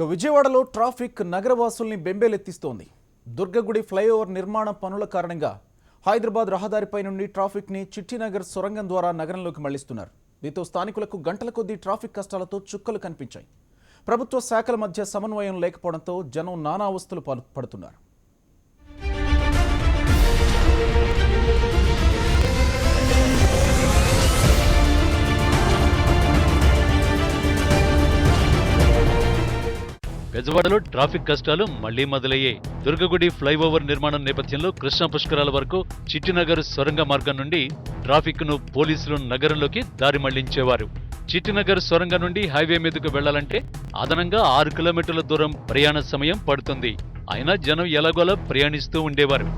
విజయవాడలో traffic నగరవాసుల్ని బెంబేలెత్తిస్తోంది. దుర్గగుడి flyover నిర్మాణ పనుల కారణంగా హైదరాబాద్ రహదారిపై నుండి ట్రాఫిక్ని చిట్టినగర్ సొరంగం ద్వారా నగరంలోకి మళ్లిస్తున్నారు. దీంతో స్థానికులకు గంటల కొద్దీ ట్రాఫిక్ కష్టాలతో చుక్కలు కనిపించాయి. ప్రభుత్వ శాఖల మధ్య సమన్వయం లేకపోవడంతో జనం నానా అవస్థలు పడుతున్నారు. విజయవాడలో ట్రాఫిక్ కష్టాలు మళ్లీ మొదలయ్యాయి. దుర్గగుడి ఫ్లైఓవర్ నిర్మాణం నేపథ్యంలో కృష్ణా పుష్కరాల వరకు చిట్టినగర్ సొరంగ మార్గం నుండి ట్రాఫిక్ ను పోలీసులు నగరంలోకి దారి మళ్లించేవారు. చిట్టినగర్ సొరంగ నుండి హైవే మీదకు వెళ్లాలంటే అదనంగా 6 కిలోమీటర్ల దూరం ప్రయాణ సమయం పడుతుంది. అయినా జనం ఎలాగోలా ప్రయాణిస్తూ ఉండేవారు.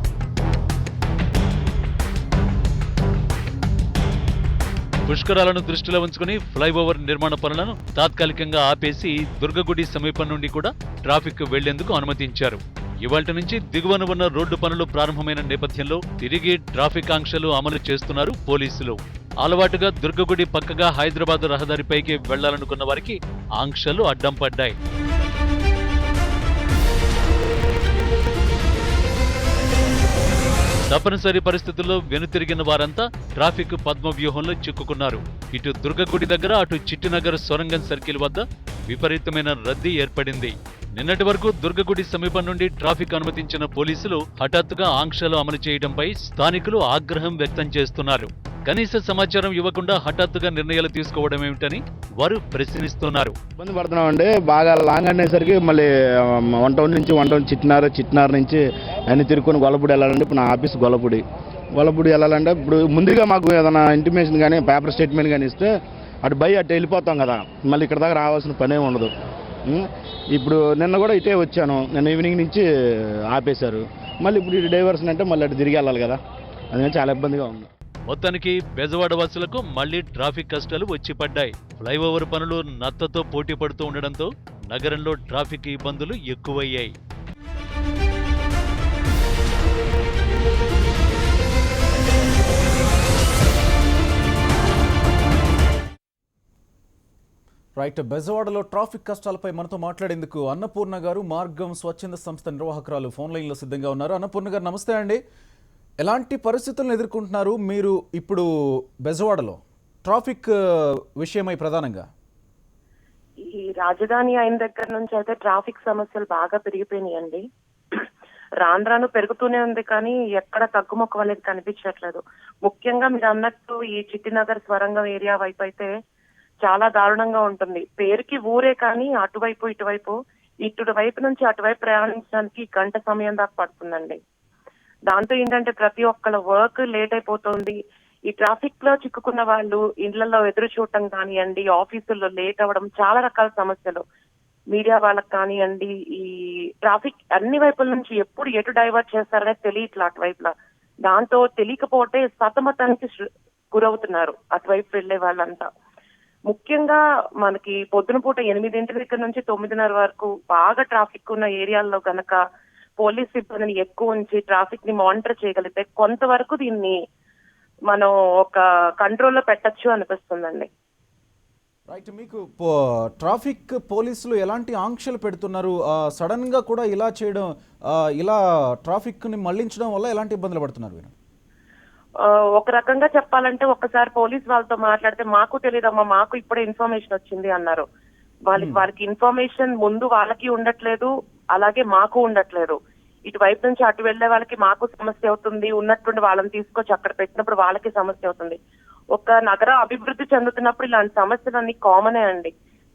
పుష్కరాలను దృష్టిలో ఉంచుకుని ఫ్లైఓవర్ నిర్మాణ పనులను తాత్కాలికంగా ఆపేసి దుర్గగుడి సమీపం నుండి కూడా ట్రాఫిక్ వెళ్లేందుకు అనుమతించారు. ఇవాళ్టి నుంచి దిగువన ఉన్న రోడ్డు పనులు ప్రారంభమైన నేపథ్యంలో తిరిగి ట్రాఫిక్ ఆంక్షలు అమలు చేస్తున్నారు పోలీసులు. అలవాటుగా దుర్గగుడి పక్కగా హైదరాబాద్ రహదారిపైకి వెళ్లాలనుకున్న వారికి ఆంక్షలు అడ్డం పడ్డాయి. తప్పనిసరి పరిస్థితుల్లో వెనుతిరిగిన వారంతా ట్రాఫిక్ పద్మవ్యూహంలో చిక్కుకున్నారు. ఇటు దుర్గగుడి దగ్గర, అటు చిట్టినగర్ సొరంగం సర్కిల్ వద్ద విపరీతమైన రద్దీ ఏర్పడింది. నిన్నటి వరకు దుర్గగుడి సమీపం నుండి ట్రాఫిక్ అనుమతించిన పోలీసులు హఠాత్తుగా ఆంక్షలు అమలు చేయడంపై స్థానికులు ఆగ్రహం వ్యక్తం చేస్తున్నారు. కనీస సమాచారం ఇవ్వకుండా హఠాత్తుగా నిర్ణయాలు తీసుకోవడం ఏమిటని వారు ప్రశ్నిస్తున్నారు. ఇబ్బంది పడుతున్నామండి. బాగా లాంగ్ అనేసరికి మళ్ళీ 1 టౌన్ నుంచి 1 టౌన్ చిట్టినార్ నుంచి అన్ని తిరుక్కొని గొల్లపూడి వెళ్ళాలండి. ఇప్పుడు నా ఆఫీస్ గొల్లపూడి వెళ్ళాలంటే ఇప్పుడు ముందుగా మాకు ఏదైనా ఇంటిమేషన్ కానీ పేపర్ స్టేట్మెంట్ కానీ ఇస్తే అటు వెళ్ళిపోతాం కదా, మళ్ళీ ఇక్కడ దాకా రావాల్సిన పనే ఉండదు. ఇప్పుడు నిన్న కూడా ఇటే వచ్చాను, నిన్న ఈవినింగ్ నుంచి ఆపేశారు. మళ్ళీ ఇప్పుడు ఇటు డైవర్షన్ అంటే మళ్ళీ అటు తిరిగి వెళ్ళాలి కదా, అందుకని చాలా ఇబ్బందిగా ఉంది. మొత్తానికి బెజవాడ వాసులకు మళ్లీ ట్రాఫిక్ కష్టాలు వచ్చి పడ్డాయి. ఫ్లైఓవర్ పనులు నత్తతో పోటీ పడుతూ ఉండడంతో నగరంలో ట్రాఫిక్ ఇబ్బందులు ఎక్కువయ్యాయి. రైట్, బెజవాడలో ట్రాఫిక్ కష్టాలపై మనతో మాట్లాడేందుకు అన్నపూర్ణ గారు, మార్గం స్వచ్ఛంద సంస్థ నిర్వాహకురాలు ఫోన్ లైన్లో సిద్ధంగా ఉన్నారు. అన్నపూర్ణ గారు నమస్తే అండి. ఎలాంటి పరిస్థితులను ఎదుర్కొంటున్నారు మీరు ఇప్పుడు బెజవాడలో ట్రాఫిక్ విషయమై? ప్రధానంగా ఈ రాజధాని అయిన దగ్గర నుంచి అయితే ట్రాఫిక్ సమస్యలు బాగా పెరిగిపోయినాయండి. రాను పెరుగుతూనే ఉంది, కానీ ఎక్కడ తగ్గుముఖం అనేది కనిపించట్లేదు. ముఖ్యంగా మీరు అన్నట్టు ఈ చిట్టినగర్ స్వరంగం ఏరియా వైపు అయితే చాలా దారుణంగా ఉంటుంది. పేరుకి ఊరే, కానీ అటువైపు ఇటువైపు నుంచి అటువైపు ప్రయాణించడానికి గంట సమయం దాకా పడుతుందండి. దాంతో ఏంటంటే ప్రతి ఒక్కళ్ళ వర్క్ లేట్ అయిపోతుంది. ఈ ట్రాఫిక్ లో చిక్కుకున్న వాళ్ళు ఇళ్లలో ఎదురు చూడటం కానివ్వండి, ఆఫీసుల్లో లేట్ అవ్వడం, చాలా రకాల సమస్యలు. మీడియా వాళ్ళకి కానివ్వండి, ఈ ట్రాఫిక్ అన్ని వైపుల నుంచి ఎప్పుడు ఎటు డైవర్ట్ చేస్తారనే తెలియట్లా అటువైపులా. దాంతో తెలియకపోతే సతమతానికి గురవుతున్నారు అటువైపు వెళ్లే వాళ్ళంతా. ముఖ్యంగా మనకి పొద్దున పూట 8 దగ్గర నుంచి 9:30 వరకు బాగా ట్రాఫిక్ ఉన్న ఏరియాల్లో గనక పోలీస్ సిబ్బందిని ఎక్కువ ఉంచి ట్రాఫిక్ ని మానిటర్ చేయగలిగితే కొంతవరకు దీన్ని మనం ఒక కంట్రోల్లో పెట్టచ్చు అనిపిస్తుందండి. రైట్, మీకు ట్రాఫిక్ పోలీసులు ఎలాంటి ఆంక్షలు పెడుతున్నారు? సడన్ గా కూడా ఇలా చేయడం, ఇలా ట్రాఫిక్ ని మళ్లించడం వల్ల ఎలాంటి ఇబ్బందులు పడుతున్నారు మీరు? ఒక రకంగా చెప్పాలంటే ఒక్కసారి పోలీస్ వాళ్ళతో మాట్లాడితే మాకు తెలియదమ్మా, మాకు ఇప్పుడే ఇన్ఫర్మేషన్ వచ్చింది అన్నారు. వారికి ఇన్ఫర్మేషన్ ముందు వాళ్ళకి ఉండట్లేదు, అలాగే మాకు ఉండట్లేదు. ఇటువైపు నుంచి అటు వెళ్లే వాళ్ళకి మాకు సమస్య అవుతుంది, ఉన్నట్టుండి వాళ్ళని తీసుకొచ్చి అక్కడ పెట్టినప్పుడు వాళ్ళకి సమస్య అవుతుంది. ఒక నగరం అభివృద్ధి చెందుతున్నప్పుడు ఇలాంటి సమస్యలన్నీ కామనే అండి.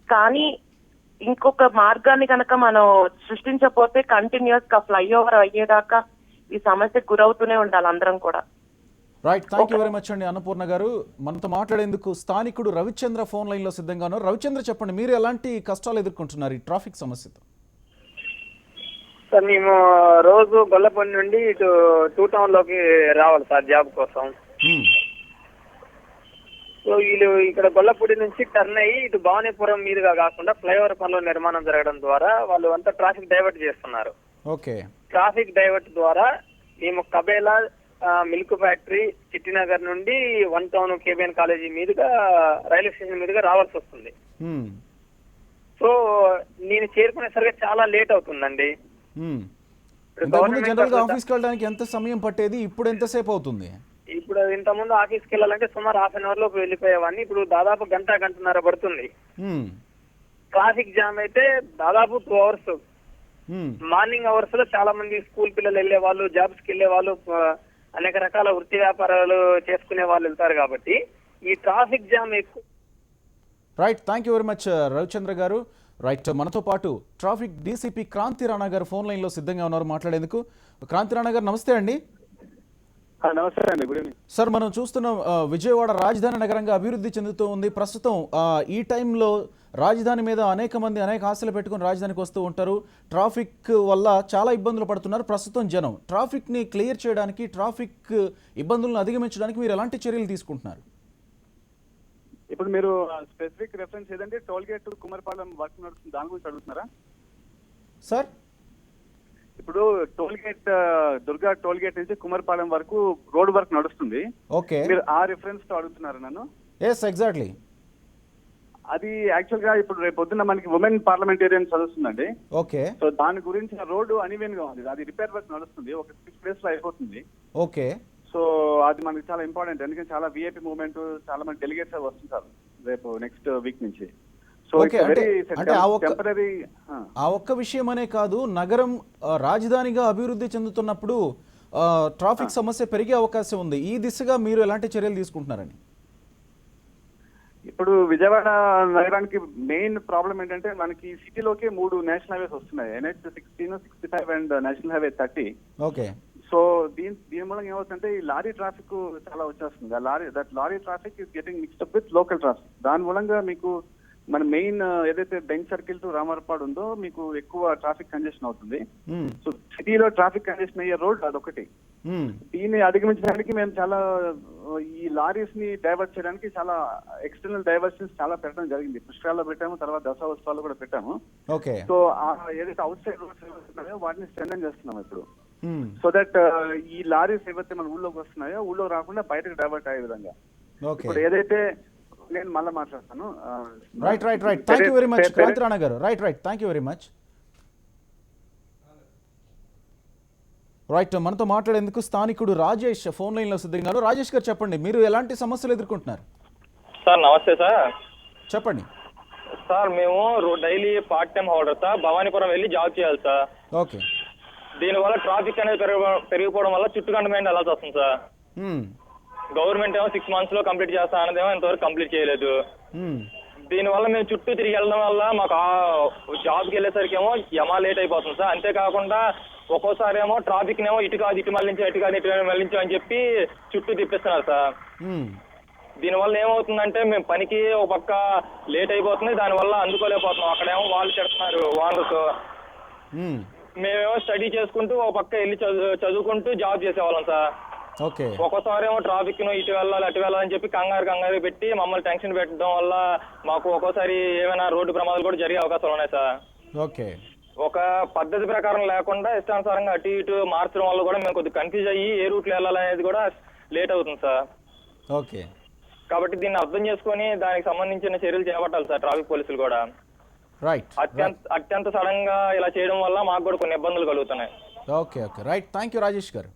కానీ ఇంకొక మార్గాన్ని కనుక మనం సృష్టించకపోతే కంటిన్యూస్ గా ఫ్లైఓవర్ అయ్యేదాకా ఈ సమస్యకు గురవుతూనే ఉండాలి అందరం కూడా. Right, thank you very much అండి అన్నపూర్ణ గారు. మనతో మాట్లాడేందుకు స్థానికుడు రవిచంద్ర ఫోన్ లైన్ లో సిద్ధంగా ఉన్నారు. రవిచంద్ర, చెప్పండి, మీరు ఎలాంటి కష్టాలు ఎదుర్కొంటున్నారు ఈ ట్రాఫిక్ సమస్యతో? సార్, మేము రోజు గొల్లపూడి నుండి ఇటు 2 టౌన్ లోకి రావాలి సార్, జాబ్ కోసం. సో వీళ్ళు ఇక్కడ గొల్లపూడి నుంచి టర్న్ అయ్యి ఇటు భవానీపురం మీదుగా కాకుండా ఫ్లైఓవర్ పనుల నిర్మాణం జరగడం ద్వారా వాళ్ళు అంతా ట్రాఫిక్ డైవర్ట్ చేస్తున్నారు. ఓకే, ట్రాఫిక్ డైవర్ట్ ద్వారా మేము కబేలా, మిల్క్ ఫ్యాక్టరీ, చిట్టినగర్ నుండి 1 టౌన్ కేబిఎన్ కాలేజీ మీదుగా రైల్వే స్టేషన్ మీదుగా రావాల్సి వస్తుంది. సో నేను చేరుకునేసరికి చాలా లేట్ అవుతుందండి. ఇంతకుముందు జనరల్ గా ఆఫీస్కి వెళ్ళడానికి ఎంత సమయం పట్టేది, ఇప్పుడు ఎంతసేపు అవుతుంది? ఇప్పుడు ఇంతకుముందు ఆఫీస్కి వెళ్ళాలంటే సుమారు హాఫ్ అన్ అవర్ లోపు వెళ్ళిపోయేవాడిని, ఇప్పుడు దాదాపు గంటన్నర పడుతుంది. ట్రాఫిక్ జామ్ అయితే దాదాపు 2 అవర్స్. మార్నింగ్ అవర్స్ లో చాలా మంది స్కూల్ పిల్లలు వెళ్లే వాళ్ళు, జాబ్స్ కి వెళ్లే వాళ్ళు, అనేక రకాల వృత్తి వ్యాపారాలు చేసుకునే వాళ్ళు వెళ్తారు కాబట్టి ఈ ట్రాఫిక్ జామ్ ఎక్కువ. Right, thank you very much Ravichandra గారు. రైట్, మనతో పాటు ట్రాఫిక్ డీసీపీ క్రాంతి రాణా గారు ఫోన్ లైన్లో సిద్ధంగా ఉన్నారు మాట్లాడేందుకు. క్రాంతి రాణా గారు నమస్తే అండి. నమస్తే అండి, గుడ్ ఈవినింగ్ సార్. మనం చూస్తున్నాం విజయవాడ రాజధాని నగరంగా అభివృద్ధి చెందుతూ ఉంది. ప్రస్తుతం ఈ టైంలో రాజధాని మీద అనేక ఆశలు పెట్టుకుని రాజధానికి వస్తూ ఉంటారు. ట్రాఫిక్ వల్ల చాలా ఇబ్బందులు పడుతున్నారు ప్రస్తుతం జనం. ట్రాఫిక్ని క్లియర్ చేయడానికి, ట్రాఫిక్ ఇబ్బందులను అధిగమించడానికి మీరు ఎలాంటి చర్యలు తీసుకుంటున్నారు? ఇప్పుడు మీరు స్పెసిఫిక్ రెఫరెన్స్ ఏదంటే టోల్ గేట్ కుమరపాలెం వర్క్ నడుస్తుంది, దాని గురించి అడుగుతున్నారా సార్? ఇప్పుడు toll gate Durga toll gate నుంచి కుమరపాలెం వరకు రోడ్ వర్క్ నడుస్తుంది. ఓకే, మీరు ఆ రిఫరెన్స్ తో అడుగుతున్నారు నన్ను? Yes, exactly. అది యాక్చువల్ గా ఇప్పుడు రేపు పొద్దున్న మనకి ఉమెన్ పార్లమెంటేరియన్ చదువుతుందండి. ఓకే, సో దాని గురించి రోడ్డు అన్ఈవెన్ గా ఉంది, అది రిపేర్ వర్క్ నడుస్తుంది, ఒక 6 days లో అయిపోతుంది. ఓకే, సో అది మనకి చాలా ఇంపార్టెంట్, ఎందుకంటే చాలా విఐపి మూవ్మెంట్, చాలా మంది డెలిగేట్స్ వస్తుంటారు రేపు నెక్స్ట్ వీక్ నుంచి. సో ఓకే, అంటే టెంపరరీ ఆ ఒక్క విషయం అనే కాదు, నగరం రాజధానిగా అభివృద్ధి చెందుతున్నప్పుడు ట్రాఫిక్ సమస్య పెరిగే అవకాశం ఉంది. ఈ దిశగా మీరు ఎలాంటి చర్యలు తీసుకుంటున్నారని? ఇప్పుడు విజయవాడ నగరానికి మెయిన్ ప్రాబ్లం ఏంటంటే మనకి సిటీలోకి 3 నేషనల్ హైవేస్ వస్తున్నాయి, NH 16, 65 and national highway 30. Okay, so దీని మూలంగా ఏమవుతుందంటే ఈ లారీ ట్రాఫిక్ చాలా వచ్చేస్తుంది. ఆ lorry traffic is getting mixed up with local traffic. దాని మూలంగా మీకు మన మెయిన్ ఏదైతే బెంక్ సర్కిల్ టు రామర్పాడు ఉందో మీకు ఎక్కువ ట్రాఫిక్ కంజెషన్ అవుతుంది. సో సిటీలో ట్రాఫిక్ కంజెషన్ అయ్యే రోడ్ అదొకటి. దీన్ని అధిగమించడానికి మేము చాలా ఈ లారీస్ ని డైవర్ట్ చేయడానికి చాలా ఎక్స్టర్నల్ డైవర్షన్స్ చాలా పెట్టడం జరిగింది. పుష్కరాల్లో పెట్టాము, తర్వాత దసరా ఉత్సవాల్లో కూడా పెట్టాము. ఓకే, సో ఏదైతే అవుట్ సైడ్ రోడ్స్ ఉన్నాయో వాటిని స్ట్రెంథెన్ చేస్తున్నాం ఇప్పుడు. సో దట్ ఈ లారీస్ ఏవైతే మన ఊళ్ళోకి వస్తున్నాయో ఊళ్ళో రాకుండా బయటకు డైవర్ట్ అయ్యే విధంగా. ఇప్పుడు ఏదైతే నేను మళ్ళీ మాట్లాడతాను. Right, thank you very much Kranti Rana గారు. Right, thank you very much. Right, మనతో మాట్లాడేందుకు స్థానికుడు రాజేష్ ఫోన్ లైన్లో సిద్ధంగా. రాజేష్ గారు చెప్పండి, మీరు ఎలాంటి సమస్యలు ఎదుర్కొంటున్నారు? సార్ నమస్తే సార్. చెప్పండి సార్. మేము daily part time holder sir, Bhavanipuram వెళ్ళి జాబ్ చేయాలి సార్. ఓకే, దీనివల్ల ట్రాఫిక్ అనేది పెరిగిపోవడం వల్ల చుట్టుకంట మీద వెళ్ళాల్సి వస్తుంది సార్. గవర్నమెంట్ ఏమో 6 months లో కంప్లీట్ చేస్తా అన్నదేమో ఇంతవరకు కంప్లీట్ చేయలేదు. దీనివల్ల మేము చుట్టూ తిరిగి వెళ్ళడం వల్ల మాకు జాబ్కి వెళ్ళేసరికి ఏమో యమా లేట్ అయిపోతుంది సార్. అంతేకాకుండా ఒక్కోసారి ఏమో ట్రాఫిక్ నేమో ఇటు కాదు ఇటు మళ్ళించి, ఇటు కాదు ఇటు మళ్ళించి అని చెప్పి చుట్టూ తిప్పిస్తున్నారు సార్. దీనివల్ల ఏమవుతుందంటే మేము పనికి ఒక పక్క లేట్ అయిపోతుంది, దానివల్ల అందుకోలేకపోతున్నాం. అక్కడేమో వాళ్ళు చెప్తున్నారు ఓనర్స్, మేమేమో స్టడీ చేసుకుంటూ ఒక పక్క వెళ్ళి చదువుకుంటూ జాబ్ చేసేవాళ్ళం సార్. ఒక్కోసారి ఏమో ట్రాఫిక్ ను ఇటు వెళ్ళాలి అటు వెళ్ళాలని చెప్పి కంగారు పెట్టి మమ్మల్ని టెన్షన్ పెట్టడం వల్ల మాకు ఒక్కోసారి ఏమైనా రోడ్డు ప్రమాదాలు కూడా జరిగే అవకాశాలు ఉన్నాయి సార్. ఓకే, ఒక పద్ధతి ప్రకారం లేకుండా ఇష్టానుసారంగా అటు ఇటు మార్చడం వల్ల కూడా మేము కొద్దిగా కన్ఫ్యూజ్ అయ్యి ఏ రూట్లో వెళ్ళాలనేది కూడా లేట్ అవుతుంది సార్. ఓకే, కాబట్టి దీన్ని అర్థం చేసుకుని దానికి సంబంధించిన చర్యలు చేపట్టాలి సార్ ట్రాఫిక్ పోలీసులు కూడా. రైట్, అత్యంత సడన్ గా ఇలా చేయడం వల్ల మాకు కూడా కొన్ని ఇబ్బందులు కలుగుతున్నాయి. Okay, right, thank you Rajesh గారు.